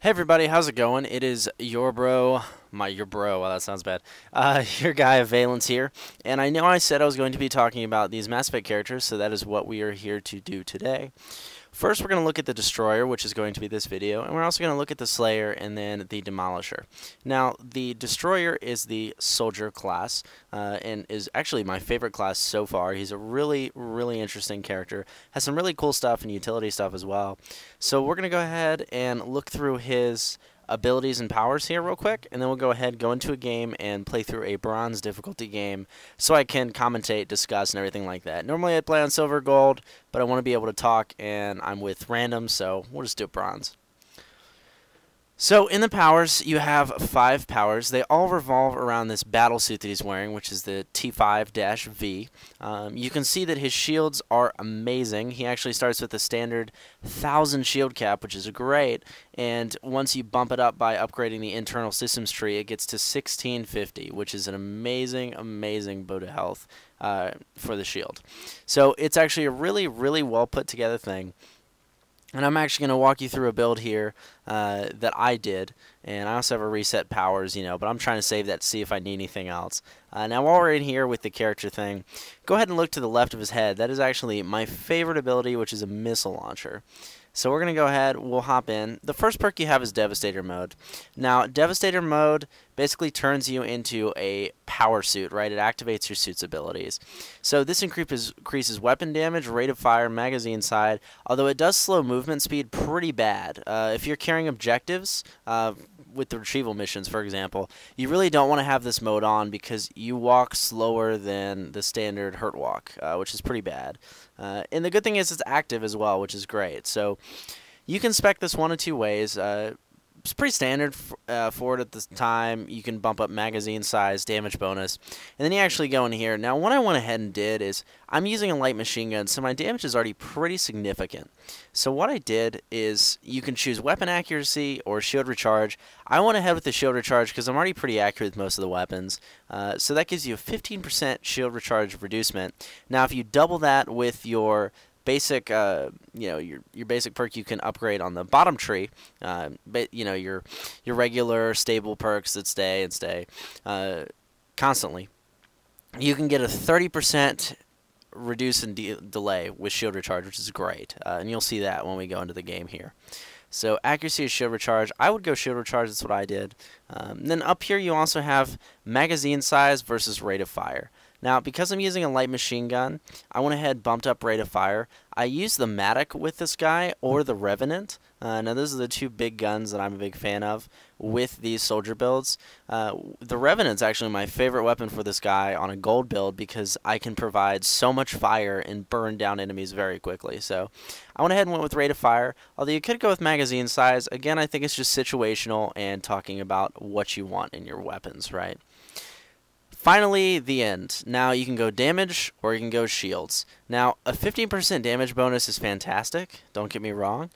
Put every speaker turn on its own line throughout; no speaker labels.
Hey everybody, how's it going? It is your bro, wow that sounds bad, your guy Valence here, and I know I said I was going to be talking about these Mass Effect characters, so that is what we are here to do today. First, we're going to look at the Destroyer, which is going to be this video, and we're also going to look at the Slayer and then the Demolisher. Now, the Destroyer is the Soldier class, and is actually my favorite class so far. He's a really, really interesting character. Has some really cool stuff and utility stuff as well. So we're going to go ahead and look through his abilities and powers here real quick, and then we'll go ahead, go into a game, and play through a bronze difficulty game so I can commentate, discuss, and everything like that. Normally I play on silver gold, but I want to be able to talk, and I'm with random, so we'll just do bronze. So in the powers, you have 5 powers. They all revolve around this battle suit that he's wearing, which is the T5-V. You can see that his shields are amazing. He actually starts with the standard 1,000 shield cap, which is great. And once you bump it up by upgrading the internal systems tree, it gets to 1,650, which is an amazing, amazing boot of health for the shield. So it's actually a really, really well put together thing. And I'm actually going to walk you through a build here that I did. And I also have a reset powers, but I'm trying to save that to see if I need anything else. Now, while we're in here with the character thing, go ahead and look to the left of his head. That is actually my favorite ability, which is a missile launcher. So we're going to go ahead, we'll hop in. The first perk you have is Devastator mode. Now, Devastator mode basically turns you into a power suit, right? It activates your suit's abilities. So this increases weapon damage, rate of fire, magazine side, although it does slow movement speed pretty bad. If you're carrying objectives, with the retrieval missions, for example, you really don't want to have this mode on because you walk slower than the standard hurt walk, which is pretty bad. And the good thing is it's active as well, which is great. So you can spec this one of two ways. It's pretty standard for it at this time. You can bump up magazine size, damage bonus, and then you actually go in here. Now, what I went ahead and did is I'm using a light machine gun, so my damage is already pretty significant. So what I did is you can choose weapon accuracy or shield recharge. I went ahead with the shield recharge because I'm already pretty accurate with most of the weapons. So that gives you a 15% shield recharge reducement. Now, if you double that with your basic, your basic perk you can upgrade on the bottom tree, but your regular stable perks that stay constantly. You can get a 30% reduce and delay with shield recharge, which is great, and you'll see that when we go into the game here. So accuracy is shield recharge. I would go shield recharge. That's what I did. Then up here you also have magazine size versus rate of fire. Now, because I'm using a light machine gun, I went ahead and bumped up rate of fire. I used the Matic with this guy or the Revenant. Now, those are the two big guns that I'm a big fan of with these soldier builds. The Revenant's actually my favorite weapon for this guy on a gold build because I can provide so much fire and burn down enemies very quickly. So I went ahead and went with rate of fire, although you could go with magazine size. Again, I think it's just situational and talking about what you want in your weapons, right? Finally, the end. Now you can go damage or you can go shields. Now, a 15% damage bonus is fantastic, don't get me wrong,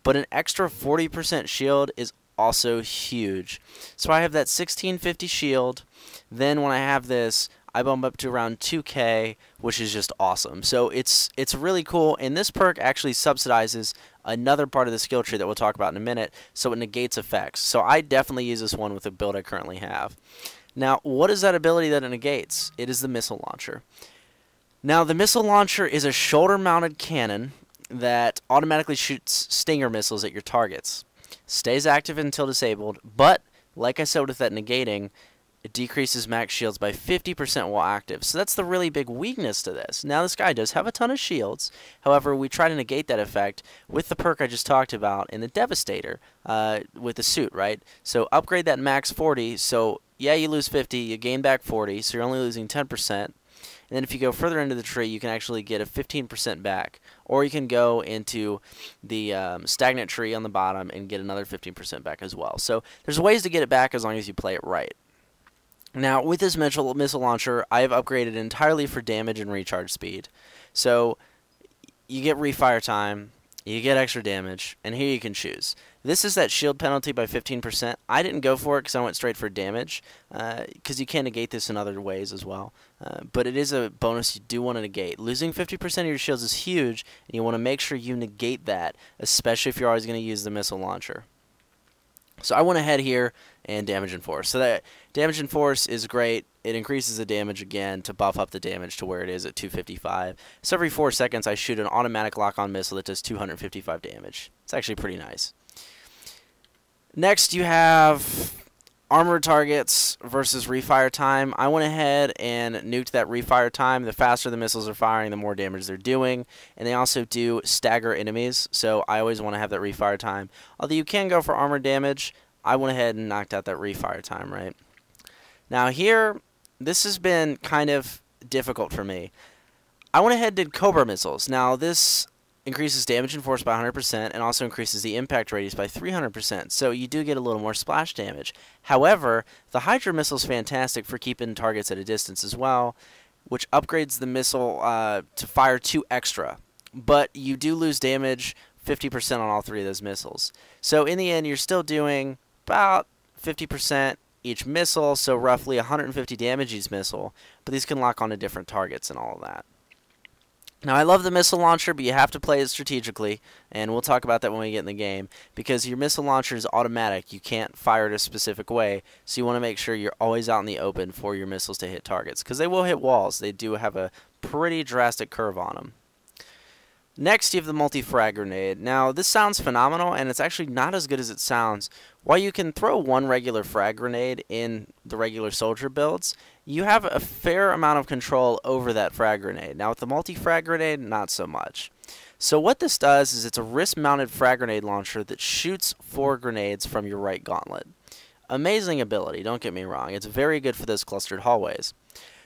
but an extra 40% shield is also huge. So I have that 1650 shield, then when I have this, I bump up to around 2k, which is just awesome. So it's really cool, and this perk actually subsidizes another part of the skill tree that we'll talk about in a minute, so it negates effects. So I definitely use this one with the build I currently have. Now, what is that ability that it negates? It is the missile launcher. Now, the missile launcher is a shoulder-mounted cannon that automatically shoots stinger missiles at your targets. Stays active until disabled, but, like I said with that negating, it decreases max shields by 50% while active. So that's the really big weakness to this. Now, this guy does have a ton of shields. However, we try to negate that effect with the perk I just talked about in the Devastator with the suit, right? So upgrade that max 40, so yeah, you lose 50, you gain back 40, so you're only losing 10%. And then if you go further into the tree, you can actually get a 15% back. Or you can go into the stagnant tree on the bottom and get another 15% back as well. So there's ways to get it back as long as you play it right. Now, with this missile launcher, I have upgraded entirely for damage and recharge speed. So you get refire time, you get extra damage, and here you can choose. This is that shield penalty by 15%. I didn't go for it because I went straight for damage, because you can negate this in other ways as well. But it is a bonus you do want to negate. Losing 50% of your shields is huge, and you want to make sure you negate that, especially if you're always going to use the missile launcher. So I went ahead here and damage and force. So that damage and force is great. It increases the damage again to buff up the damage to where it is at 255. So every 4 seconds I shoot an automatic lock-on missile that does 255 damage. It's actually pretty nice. Next you have armored targets versus refire time. I went ahead and nuked that refire time. The faster the missiles are firing, the more damage they're doing. And they also do stagger enemies, so I always want to have that refire time. Although you can go for armor damage, I went ahead and knocked out that refire time, right? Now here, this has been kind of difficult for me. I went ahead and did Cobra missiles. Now this increases damage and force by 100% and also increases the impact radius by 300%, so you do get a little more splash damage. However, the Hydra missile is fantastic for keeping targets at a distance as well, which upgrades the missile to fire 2 extra, but you do lose damage 50% on all 3 of those missiles. So in the end, you're still doing about 50% each missile, so roughly 150 damage each missile, but these can lock onto different targets and all of that. Now, I love the missile launcher, but you have to play it strategically, and we'll talk about that when we get in the game, because your missile launcher is automatic. You can't fire it a specific way, so you want to make sure you're always out in the open for your missiles to hit targets, because they will hit walls. They do have a pretty drastic curve on them. Next, you have the multi-frag grenade. Now, this sounds phenomenal, and it's actually not as good as it sounds. While you can throw one regular frag grenade in the regular soldier builds, you have a fair amount of control over that frag grenade. Now, with the multi-frag grenade, not so much. So what this does is it's a wrist-mounted frag grenade launcher that shoots 4 grenades from your right gauntlet. Amazing ability, don't get me wrong. It's very good for those clustered hallways.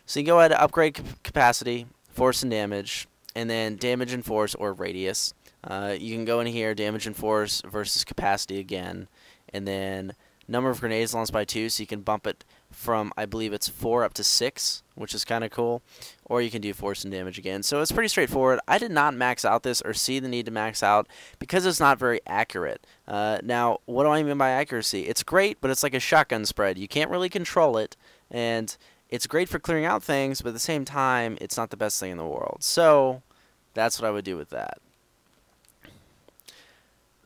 So you go ahead and upgrade capacity, force and damage, and then damage and force or radius. You can go in here, damage and force versus capacity again, and then number of grenades launched by 2, so you can bump it from, I believe it's 4 up to 6, which is kind of cool, or you can do force and damage again. So it's pretty straightforward. I did not max out this or see the need to max out because it's not very accurate. Now, what do I mean by accuracy? It's great, but it's like a shotgun spread. You can't really control it, and it's great for clearing out things, but at the same time, it's not the best thing in the world. So that's what I would do with that.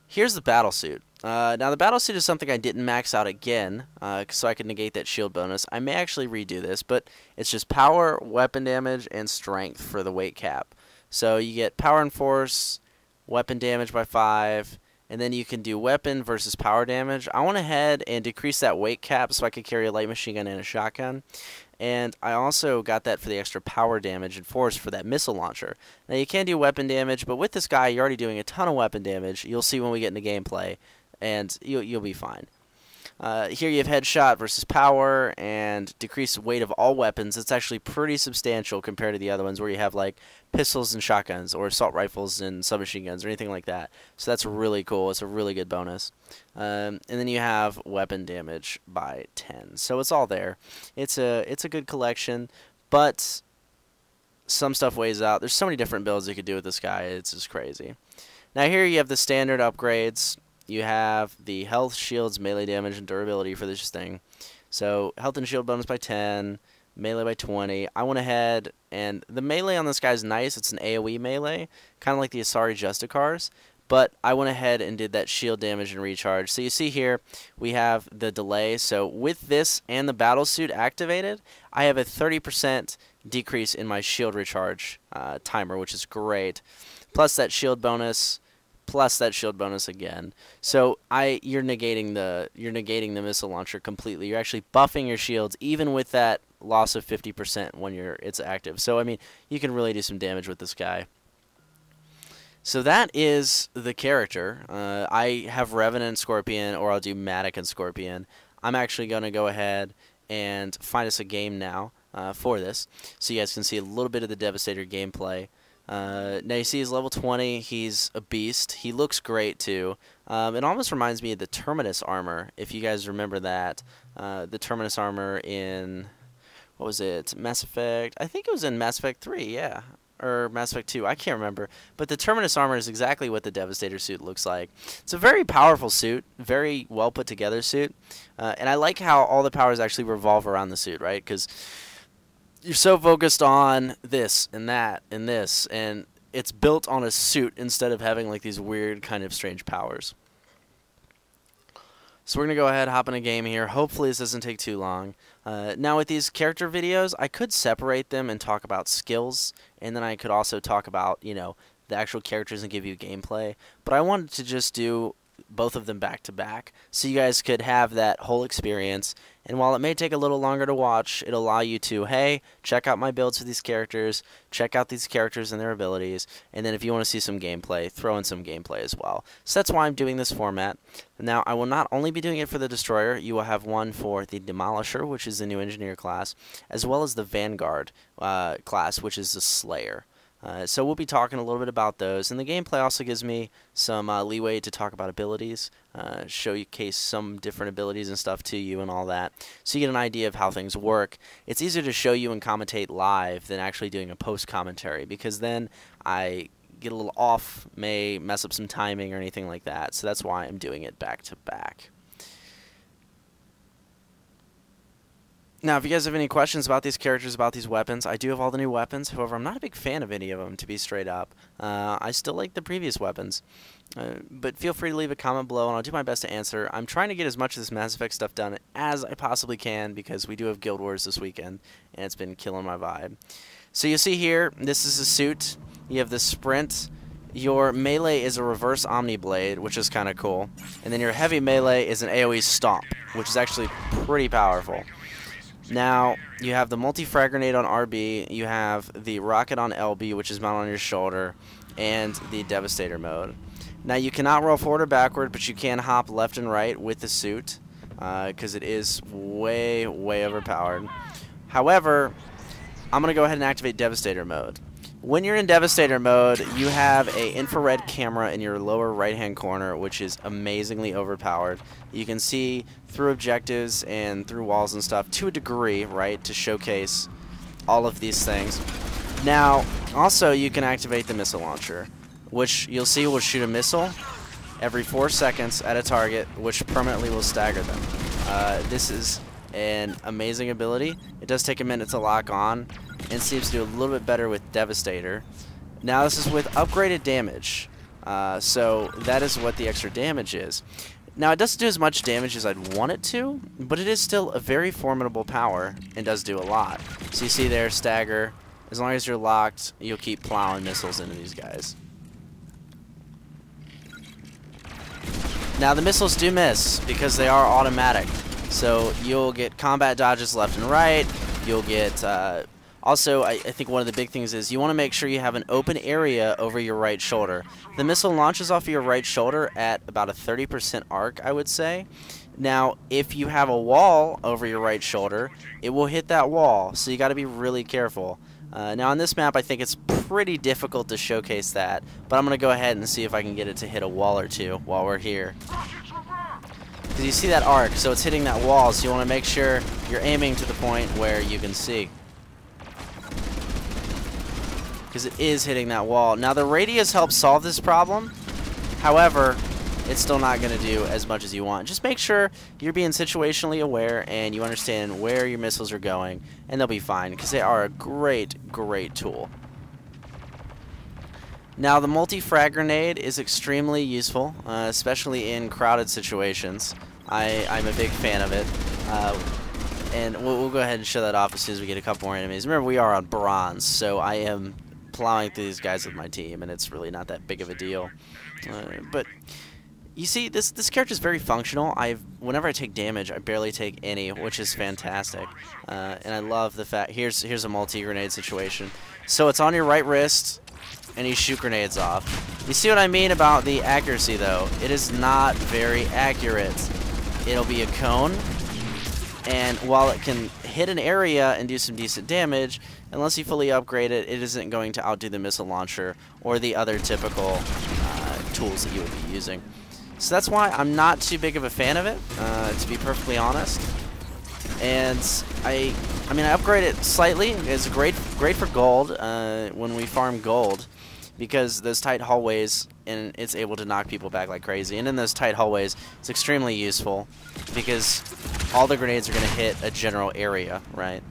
Here's the battle suit. Now the battle suit is something I didn't max out again, so I could negate that shield bonus. I may actually redo this, but it's just power, weapon damage, and strength for the weight cap. So you get power and force, weapon damage by 5, and then you can do weapon versus power damage. I went ahead and decreased that weight cap so I could carry a light machine gun and a shotgun. And I also got that for the extra power damage and force for that missile launcher. Now you can do weapon damage, but with this guy you're already doing a ton of weapon damage. You'll see when we get into gameplay, and you'll be fine. Here you have headshot versus power and decreased weight of all weapons. It's actually pretty substantial compared to the other ones where you have like pistols and shotguns or assault rifles and submachine guns or anything like that. So that's really cool. It's a really good bonus. And then you have weapon damage by 10. So it's all there. It's a good collection, but some stuff weighs out. There's so many different builds you could do with this guy. It's just crazy. Now here you have the standard upgrades. You have the health, shields, melee damage, and durability for this thing. So health and shield bonus by 10, melee by 20. I went ahead, and the melee on this guy is nice. It's an AoE melee, kind of like the Asari Justicars. But I went ahead and did that shield damage and recharge. So you see here, we have the delay. So with this and the battle suit activated, I have a 30% decrease in my shield recharge timer, which is great. Plus that shield bonus. Plus that shield bonus again. So you're negating the missile launcher completely. You're actually buffing your shields even with that loss of 50% when it's active. So I mean, you can really do some damage with this guy. So that is the character. I have Revenant and Scorpion, or I'll do Matic and Scorpion. I'm actually going to go ahead and find us a game now for this, so you guys can see a little bit of the Devastator gameplay. Now you see he's level 20, he's a beast, he looks great too. It almost reminds me of the Terminus armor, if you guys remember that. The Terminus armor in, what was it, Mass Effect, I think it was in Mass Effect 3, yeah, or Mass Effect 2, I can't remember. But the Terminus armor is exactly what the Devastator suit looks like. It's a very powerful suit, very well put together suit, and I like how all the powers actually revolve around the suit, right, because you're so focused on this and that and this, and it's built on a suit instead of having like these weird kind of strange powers. So we're going to go ahead, hop in a game here. Hopefully this doesn't take too long. Now with these character videos, I could separate them and talk about skills, and then I could also talk about, you know, the actual characters and give you gameplay. But I wanted to just do both of them back to back so you guys could have that whole experience. And while it may take a little longer to watch, it'll allow you to, hey, check out my builds for these characters, check out these characters and their abilities, and then if you want to see some gameplay, throw in some gameplay as well. So that's why I'm doing this format. Now, I will not only be doing it for the Destroyer, you will have one for the Demolisher, which is the new Engineer class, as well as the Vanguard class, which is the Slayer. So we'll be talking a little bit about those, and the gameplay also gives me some leeway to talk about abilities, showcase some different abilities and stuff to you and all that, so you get an idea of how things work. It's easier to show you and commentate live than actually doing a post-commentary, because then I get a little off, may mess up some timing or anything like that, so that's why I'm doing it back to back. Now, if you guys have any questions about these characters, about these weapons, I do have all the new weapons. However, I'm not a big fan of any of them, to be straight up. I still like the previous weapons. But feel free to leave a comment below, and I'll do my best to answer. I'm trying to get as much of this Mass Effect stuff done as I possibly can, because we do have Guild Wars this weekend, and it's been killing my vibe. So you see here, this is a suit. You have the sprint. Your melee is a reverse Omni Blade, which is kind of cool. And then your heavy melee is an AoE stomp, which is actually pretty powerful. Now, you have the multi-frag grenade on RB, you have the rocket on LB, which is mounted on your shoulder, and the Devastator mode. Now, you cannot roll forward or backward, but you can hop left and right with the suit, because it is way, way overpowered. However, I'm going to go ahead and activate Devastator mode. When you're in Devastator mode, you have an infrared camera in your lower right-hand corner, which is amazingly overpowered. You can see through objectives and through walls and stuff to a degree, right, to showcase all of these things. Now, also, you can activate the missile launcher, which you'll see will shoot a missile every 4 seconds at a target, which permanently will stagger them. This is an amazing ability. It does take a minute to lock on, and seems to do a little bit better with Devastator. Now this is with upgraded damage, so that is what the extra damage is. Now it doesn't do as much damage as I'd want it to, but it is still a very formidable power and does do a lot. So you see there, stagger. As long as you're locked, you'll keep plowing missiles into these guys. Now the missiles do miss because they are automatic, so you'll get combat dodges left and right. You'll get also, I think one of the big things is you want to make sure you have an open area over your right shoulder. The missile launches off of your right shoulder at about a 30% arc, I would say. Now, if you have a wall over your right shoulder, it will hit that wall, so you got to be really careful. Now, on this map, I think it's pretty difficult to showcase that, but I'm going to go ahead and see if I can get it to hit a wall or two while we're here. Because you see that arc, so it's hitting that wall, so you want to make sure you're aiming to the point where you can see. Because it is hitting that wall. Now, the radius helps solve this problem. However, it's still not going to do as much as you want. Just make sure you're being situationally aware and you understand where your missiles are going, and they'll be fine, because they are a great, great tool. Now, the multi-frag grenade is extremely useful, especially in crowded situations. I'm a big fan of it. And we'll go ahead and show that off as soon as we get a couple more enemies. Remember, we are on bronze, so I am plowing through these guys with my team, and it's really not that big of a deal. But you see, this character is very functional. Whenever I take damage, I barely take any, which is fantastic. And I love the fact here's a multi-grenade situation. So it's on your right wrist, and you shoot grenades off. You see what I mean about the accuracy, though? It is not very accurate. It'll be a cone, and while it can hit an area and do some decent damage, unless you fully upgrade it, it isn't going to outdo the missile launcher or the other typical tools that you would be using. So that's why I'm not too big of a fan of it, to be perfectly honest. And I mean, I upgrade it slightly. It's great for gold when we farm gold, because those tight hallways, and it's able to knock people back like crazy. And in those tight hallways, it's extremely useful because all the grenades are going to hit a general area, right?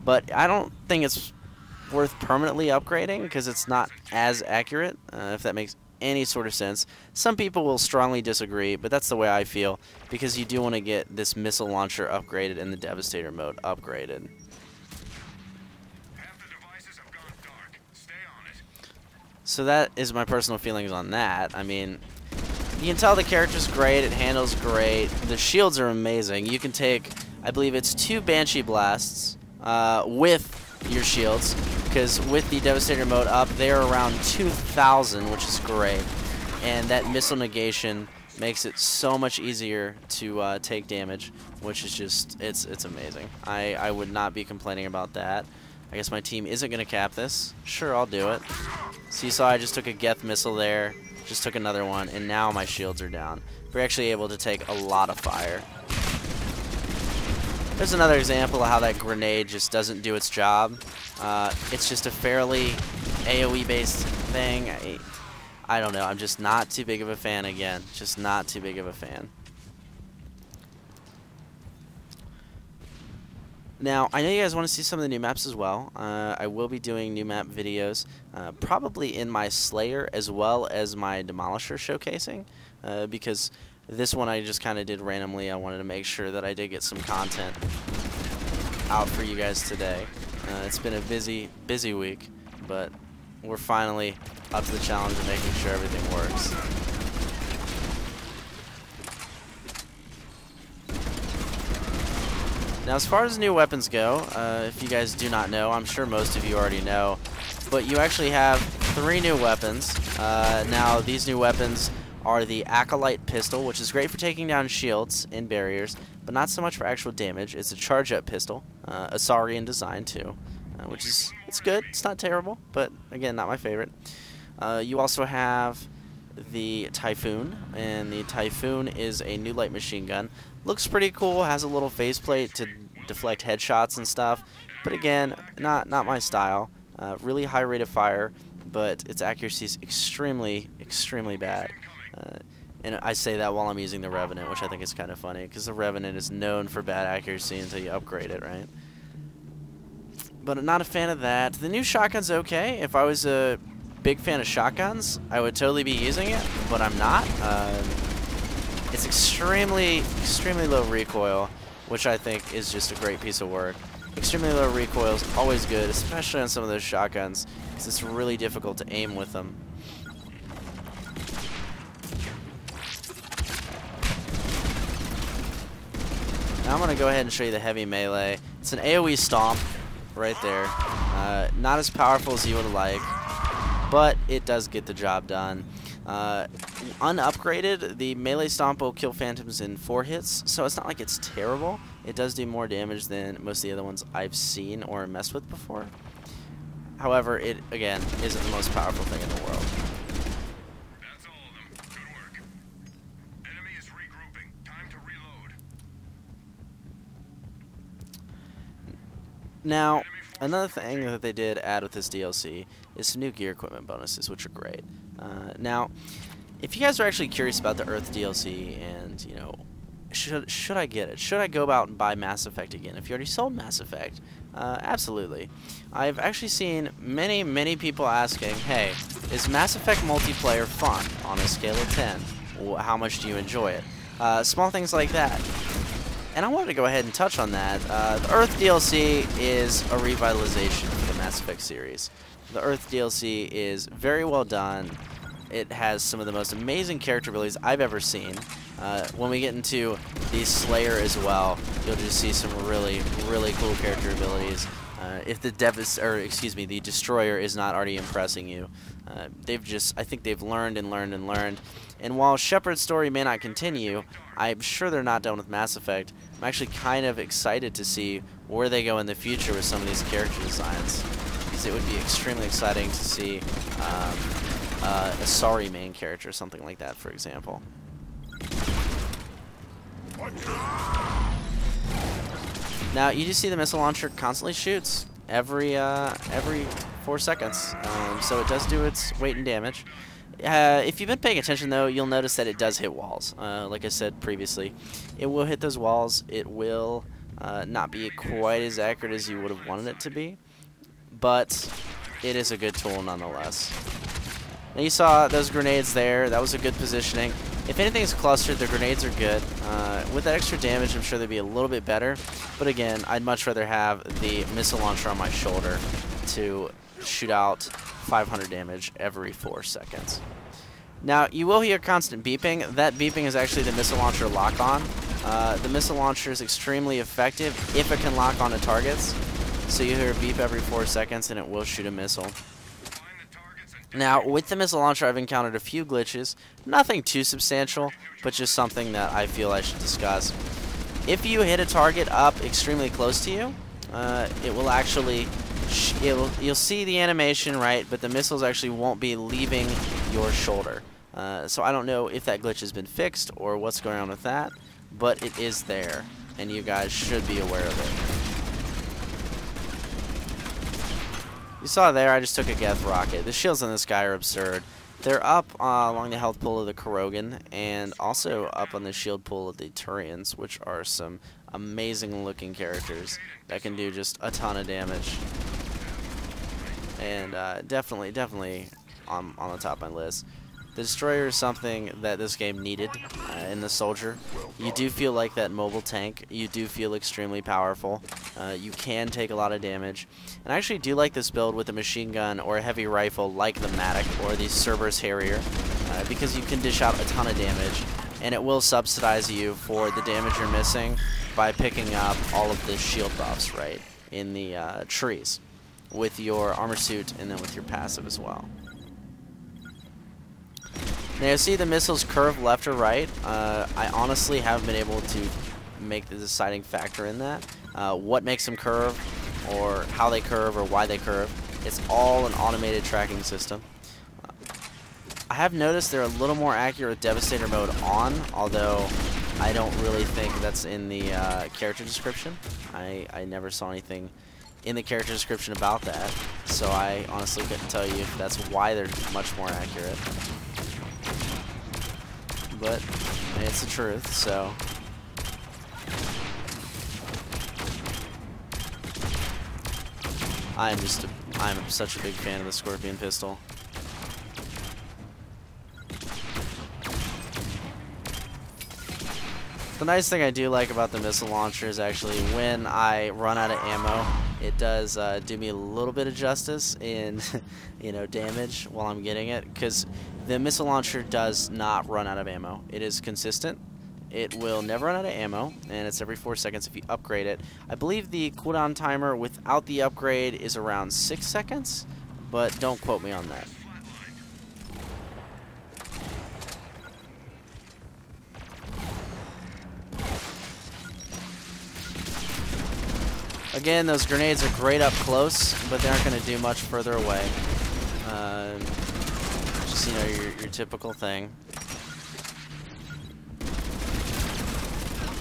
But I don't think it's worth permanently upgrading because it's not as accurate, if that makes any sort of sense. Some people will strongly disagree, but that's the way I feel, because you do want to get this missile launcher upgraded and the Devastator mode upgraded. So that is my personal feelings on that. I mean, you can tell the character's great, it handles great, the shields are amazing. You can take, I believe it's 2 Banshee Blasts with your shields, because with the Devastator mode up, they're around 2,000, which is great. And that missile negation makes it so much easier to take damage, which is just, it's amazing. I would not be complaining about that. I guess my team isn't going to cap this. Sure, I'll do it. So you saw I just took a Geth missile there, just took another one, and now my shields are down. We're actually able to take a lot of fire. There's another example of how that grenade just doesn't do its job. It's just a fairly AoE-based thing. I don't know. I'm just not too big of a fan again. Just not too big of a fan. Now, I know you guys want to see some of the new maps as well. I will be doing new map videos, probably in my Slayer as well as my Demolisher showcasing, because this one I just kind of did randomly. I wanted to make sure that I did get some content out for you guys today. It's been a busy week, but we're finally up to the challenge of making sure everything works. Now, as far as new weapons go, if you guys do not know, I'm sure most of you already know, but you actually have 3 new weapons. Now, these new weapons are the Acolyte Pistol, which is great for taking down shields and barriers, but not so much for actual damage. It's a charge-up pistol, Asarian design too, which is, it's good. It's not terrible, but again, not my favorite. You also have the Typhoon, and the Typhoon is a new light machine gun. Looks pretty cool, has a little faceplate to deflect headshots and stuff, but again, not my style. Really high rate of fire, but its accuracy is extremely bad. And I say that while I'm using the Revenant, which I think is kind of funny, because the Revenant is known for bad accuracy until you upgrade it, right? But I'm not a fan of that. The new shotgun's okay. If I was a big fan of shotguns, I would totally be using it, but I'm not. It's extremely low recoil, which I think is just a great piece of work. Extremely low recoil is always good, especially on some of those shotguns, because it's really difficult to aim with them. Now I'm going to go ahead and show you the heavy melee. It's an AoE stomp right there. Not as powerful as you would like, but it does get the job done. Unupgraded, the melee stomp will kill phantoms in 4 hits, so it's not like it's terrible. It does do more damage than most of the other ones I've seen or messed with before. However, it, again, isn't the most powerful thing in the world.
That's all of them. Good work. Enemy is regrouping. Time to reload.
Now, another thing that they did add with this DLC is some new gear equipment bonuses, which are great. Now, if you guys are actually curious about the Earth DLC and, you know, should I get it? Should I go out and buy Mass Effect again? If you already sold Mass Effect, absolutely. I've actually seen many people asking, hey, is Mass Effect multiplayer fun on a scale of 10? How much do you enjoy it? Small things like that. And I wanted to go ahead and touch on that. The Earth DLC is a revitalization of the Mass Effect series. The Earth DLC is very well done. It has some of the most amazing character abilities I've ever seen. When we get into the Slayer as well, you'll just see some really cool character abilities. If the the Destroyer is not already impressing you, I think they've learned and learned. And while Shepard's story may not continue, I'm sure they're not done with Mass Effect. I'm actually kind of excited to see where they go in the future with some of these character designs, because it would be extremely exciting to see a Sorry main character, something like that, for example. Now, you just see the missile launcher constantly shoots every 4 seconds, so it does do its weight and damage. If you've been paying attention, though, you'll notice that it does hit walls. Like I said previously, it will hit those walls. It will not be quite as accurate as you would have wanted it to be, but it is a good tool nonetheless. Now you saw those grenades there. That was a good positioning. If anything's clustered, the grenades are good. With that extra damage, I'm sure they'd be a little bit better. But again, I'd much rather have the missile launcher on my shoulder to shoot out 500 damage every 4 seconds. Now, you will hear constant beeping. That beeping is actually the missile launcher lock-on. The missile launcher is extremely effective if it can lock onto targets. So you hear a beep every 4 seconds and it will shoot a missile. Now, with the missile launcher, I've encountered a few glitches. Nothing too substantial, but just something that I feel I should discuss. If you hit a target up extremely close to you, it will actually... you'll see the animation, right, but the missiles actually won't be leaving your shoulder. So I don't know if that glitch has been fixed or what's going on with that, but it is there, and you guys should be aware of it. You saw there, I just took a Geth rocket. The shields on this guy are absurd. They're up along the health pool of the Kurogan, and also up on the shield pool of the Turians, which are some amazing looking characters that can do just a ton of damage. And definitely on the top of my list. The Destroyer is something that this game needed in the Soldier. You do feel like that mobile tank. You do feel extremely powerful. You can take a lot of damage. And I actually do like this build with a machine gun or a heavy rifle like the Matic or the Cerberus Harrier because you can dish out a ton of damage. And it will subsidize you for the damage you're missing by picking up all of the shield buffs, right, in the trees with your armor suit and then with your passive as well. Now you see the missiles curve left or right. I honestly haven't been able to make the deciding factor in that. What makes them curve, or how they curve, or why they curve. It's all an automated tracking system. I have noticed they're a little more accurate with Devastator mode on, although I don't really think that's in the character description. I never saw anything in the character description about that, so I honestly couldn't tell you if that's why they're much more accurate. But it's the truth, so. I'm such a big fan of the Scorpion pistol. The nice thing I do like about the missile launcher is actually when I run out of ammo, it does do me a little bit of justice in damage while I'm getting it, because the missile launcher does not run out of ammo. It is consistent. It will never run out of ammo, and it's every 4 seconds if you upgrade it. I believe the cooldown timer without the upgrade is around 6 seconds, but don't quote me on that. Again, those grenades are great up close, but they aren't going to do much further away. Just, your typical thing.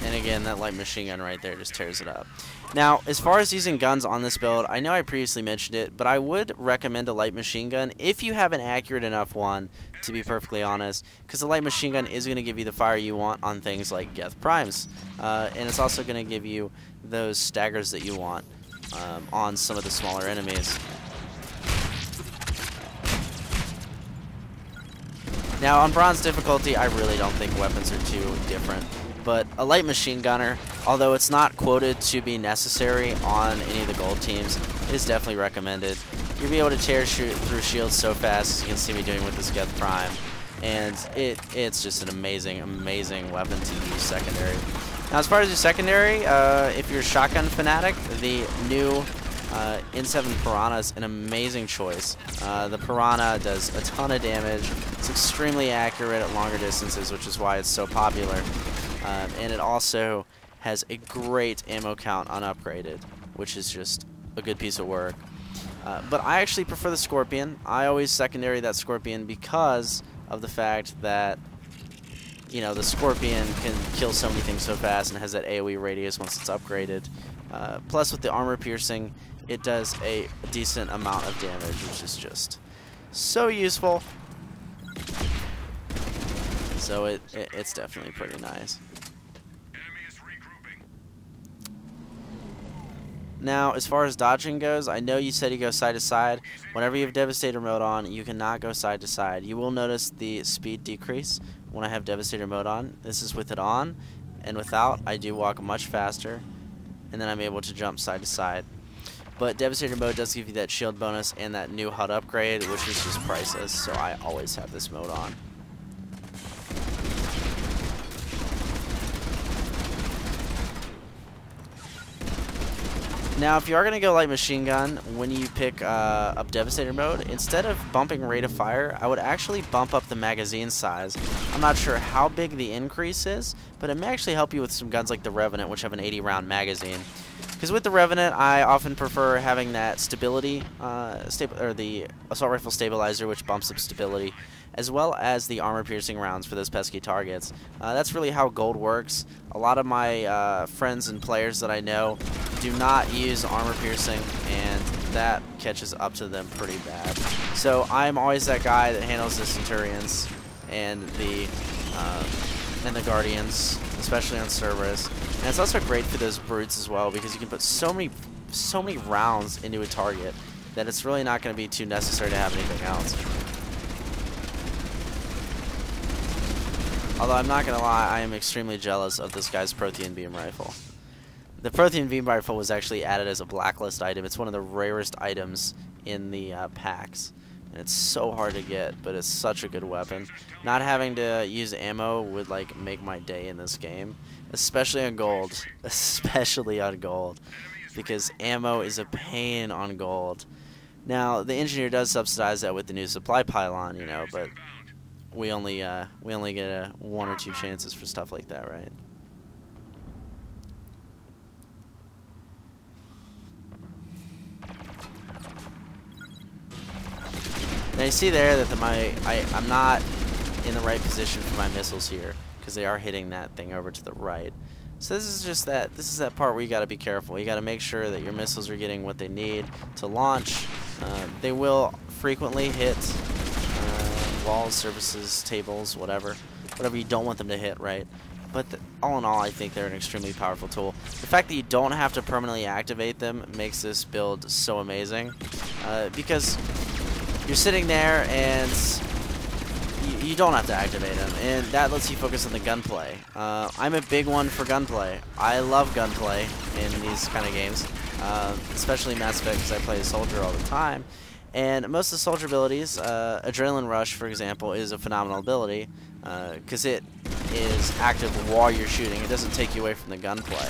And again, that light machine gun right there just tears it up. Now, as far as using guns on this build, I know I previously mentioned it, but I would recommend a light machine gun if you have an accurate enough one, to be perfectly honest, because the light machine gun is going to give you the fire you want on things like Geth Primes. And it's also going to give you those staggers that you want on some of the smaller enemies. Now, on bronze difficulty, I really don't think weapons are too different. But a light machine gunner, although it's not quoted to be necessary on any of the gold teams, it is definitely recommended. You'll be able to tear through shields so fast, as you can see me doing with this Geth Prime. And it's just an amazing, amazing weapon to use secondary. Now, as far as your secondary, if you're a shotgun fanatic, the new N7 Piranha is an amazing choice. The Piranha does a ton of damage. It's extremely accurate at longer distances, which is why it's so popular. And it also has a great ammo count unupgraded, which is just a good piece of work. But I actually prefer the Scorpion. I always secondary that Scorpion because of the fact that, the Scorpion can kill so many things so fast and has that AoE radius once it's upgraded. Plus, with the armor piercing, it does a decent amount of damage, which is just so useful. So it's definitely pretty nice. Now, as far as dodging goes, I know you said you go side to side. Whenever you have Devastator mode on, you cannot go side to side. You will notice the speed decrease when I have Devastator mode on. This is with it on, and without, I do walk much faster, and then I'm able to jump side to side. But Devastator mode does give you that shield bonus and that new HUD upgrade, which is just priceless, so I always have this mode on. Now, if you are going to go light machine gun, when you pick up Devastator mode, instead of bumping rate of fire, I would actually bump up the magazine size. I'm not sure how big the increase is, but it may actually help you with some guns like the Revenant, which have an 80-round magazine. Because with the Revenant, I often prefer having that stability, or the assault rifle stabilizer, which bumps up stability, as well as the armor-piercing rounds for those pesky targets. That's really how gold works. A lot of my friends and players that I know do not use armor-piercing, and that catches up to them pretty bad. So I'm always that guy that handles the Centurions and the Guardians, especially on Cerberus. And it's also great for those brutes as well, because you can put so many rounds into a target that it's really not going to be too necessary to have anything else. Although I'm not going to lie, I am extremely jealous of this guy's Prothean Beam Rifle. The Prothean Beam Rifle was actually added as a blacklist item. It's one of the rarest items in the packs. And it's so hard to get, but it's such a good weapon. Not having to use ammo would like make my day in this game. Especially on gold. Especially on gold. Because ammo is a pain on gold. Now, the engineer does subsidize that with the new supply pylon, you know, but we only get 1 or 2 chances for stuff like that, right? Now you see there that I'm not in the right position for my missiles here, because they are hitting that thing over to the right. So this is that part where you got to be careful. You got to make sure that your missiles are getting what they need to launch. They will frequently hit walls, surfaces, tables, whatever you don't want them to hit, right? But all in all, I think they're an extremely powerful tool. The fact that you don't have to permanently activate them makes this build so amazing, because you're sitting there and you don't have to activate them, and that lets you focus on the gunplay. I'm a big one for gunplay. I love gunplay in these kind of games, especially Mass Effect, because I play a soldier all the time. And most of the soldier abilities, Adrenaline Rush, for example, is a phenomenal ability, because it is active while you're shooting. It doesn't take you away from the gunplay.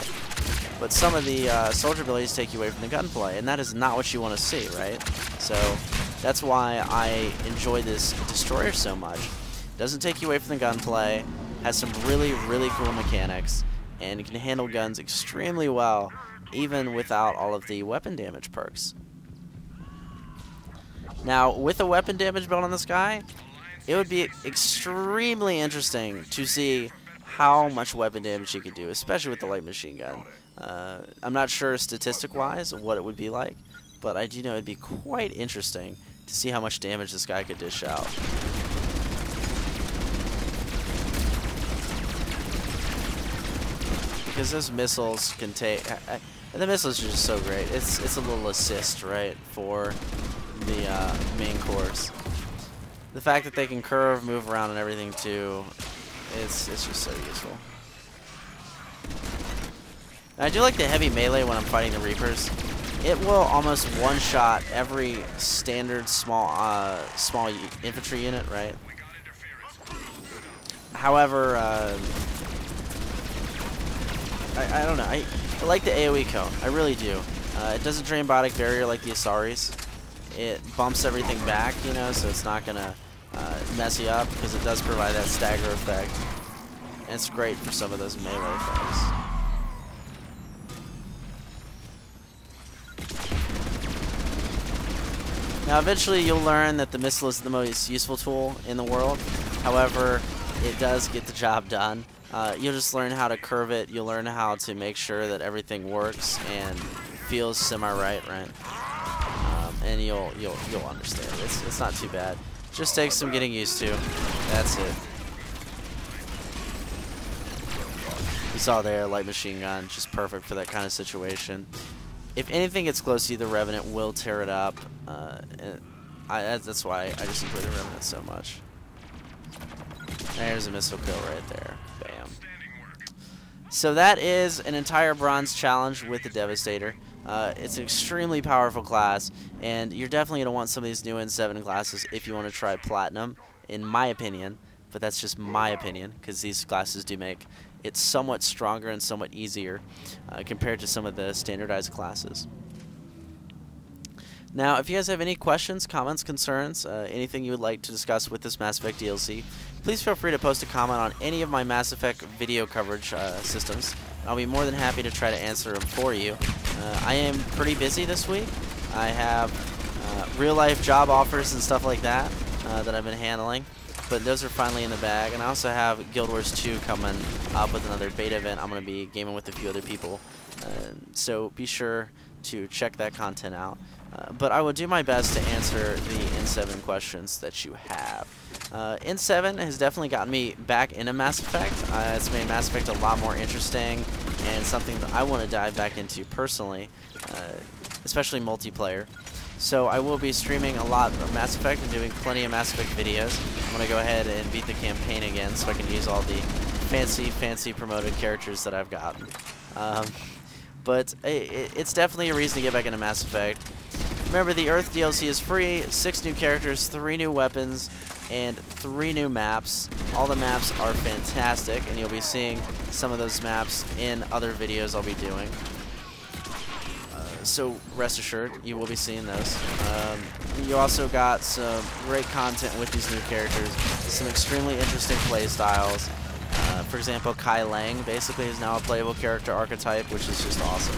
But some of the soldier abilities take you away from the gunplay, and that is not what you want to see, right? So that's why I enjoy this destroyer so much. It doesn't take you away from the gunplay, has some really, really cool mechanics, and it can handle guns extremely well, even without all of the weapon damage perks. Now, with a weapon damage build on this guy, it would be extremely interesting to see how much weapon damage he could do, especially with the light machine gun. I'm not sure statistic-wise what it would be like, but I do know it'd be quite interesting to see how much damage this guy could dish out. Because those missiles can take... the missiles are just so great. It's a little assist, right, for the main course. The fact that they can curve, move around, and everything too, it's just so useful. And I do like the heavy melee when I'm fighting the Reapers. It will almost one-shot every standard small infantry unit, right? However, I don't know. I like the AoE cone. I really do. It doesn't drain biotic barrier like the Asaris. It bumps everything back, you know, so it's not gonna mess you up, because it does provide that stagger effect. And it's great for some of those melee effects. Now eventually you'll learn that the missile is the most useful tool in the world. However, it does get the job done. You'll just learn how to curve it. You'll learn how to make sure that everything works and feels semi-right, right? And you'll understand. It's not too bad. Just takes some getting used to. That's it. You saw there, light machine gun, just perfect for that kind of situation. if anything gets close to you, the Revenant will tear it up. That's why I just enjoy the Revenant so much. There's a missile kill right there. Bam.
Outstanding work.
So that is an entire bronze challenge with the Devastator. It's an extremely powerful class, and you're definitely going to want some of these new N7 classes if you want to try Platinum, in my opinion. But that's just my opinion, because these classes do make it somewhat stronger and somewhat easier compared to some of the standardized classes. Now, if you guys have any questions, comments, concerns, anything you would like to discuss with this Mass Effect DLC, please feel free to post a comment on any of my Mass Effect video coverage systems. I'll be more than happy to try to answer them for you. I am pretty busy this week. I have real-life job offers and stuff like that that I've been handling, but those are finally in the bag. And I also have Guild Wars 2 coming up with another beta event. I'm going to be gaming with a few other people, so be sure to check that content out. But I will do my best to answer the N7 questions that you have. N7 has definitely gotten me back into Mass Effect. It's made Mass Effect a lot more interesting and something that I want to dive back into personally, especially multiplayer. So I will be streaming a lot of Mass Effect and doing plenty of Mass Effect videos. I'm going to go ahead and beat the campaign again so I can use all the fancy promoted characters that I've gotten. But it's definitely a reason to get back into Mass Effect. Remember, the Earth DLC is free, 6 new characters, 3 new weapons, and 3 new maps. All the maps are fantastic, and you'll be seeing some of those maps in other videos I'll be doing. So rest assured, you will be seeing those. You also got some great content with these new characters, some extremely interesting play styles. For example, Kai Lang basically is now a playable character archetype, which is just awesome.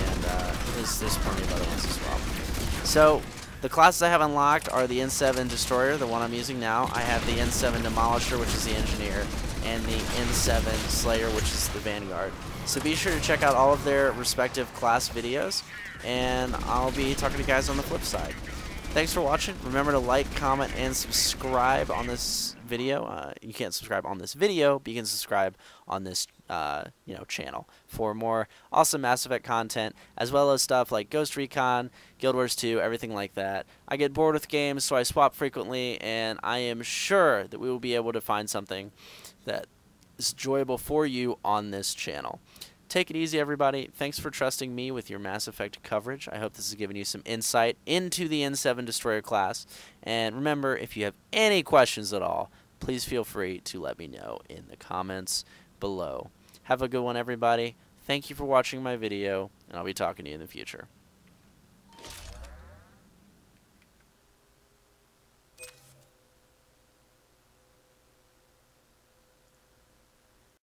And there's plenty of other ones as well. So the classes I have unlocked are the N7 Destroyer, the one I'm using now. I have the N7 Demolisher, which is the Engineer, and the N7 Slayer, which is the Vanguard. So be sure to check out all of their respective class videos, and I'll be talking to you guys on the flip side. Thanks for watching. Remember to like, comment, and subscribe on this video. You can't subscribe on this video, but you can subscribe on this channel for more awesome Mass Effect content, as well as stuff like Ghost Recon, Guild Wars 2, everything like that. I get bored with games, so I swap frequently, and I am sure that we will be able to find something that is enjoyable for you on this channel. Take it easy, everybody. Thanks for trusting me with your Mass Effect coverage. I hope this has given you some insight into the N7 Destroyer class. And remember, if you have any questions at all, please feel free to let me know in the comments below. Have a good one, everybody. Thank you for watching my video, and I'll be talking to you in the future.